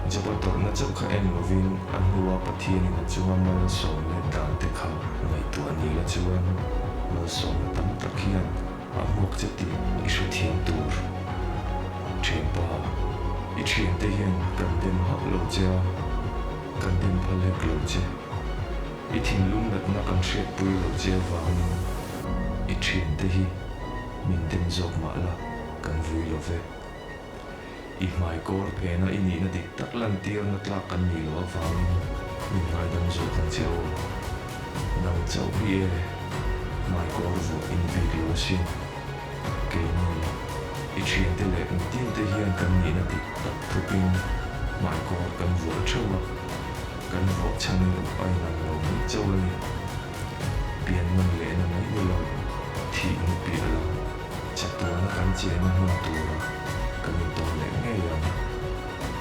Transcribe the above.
Jabator na chau kha en lovin an huwa pathian in chunga mal som le dan te kha ngai tu ani la chuan mal som tam takhian a muak chati isha thiam tur thempa I thien te hian kan dem hak lo cha kan dem phalek lo che I thin lung lat na kan hret pui lo che wangin I thien te hi min dem zok ma la kan vui lo ve I mai kor pena I ni na dik tak lan tir na tlak kan ni lo wangin min ngai dam zok kan cheu nang chau hi e mai kor vo in big lo sin ke ni I thien te le kan tin te hian kan ni na dik tak thupin mai kor kan vo chewa kan vo chang lo ai nang lo ni chau ni pian man le na mai lo thi ni pi lo chatwa na kan che na hon tu kan to le nge ya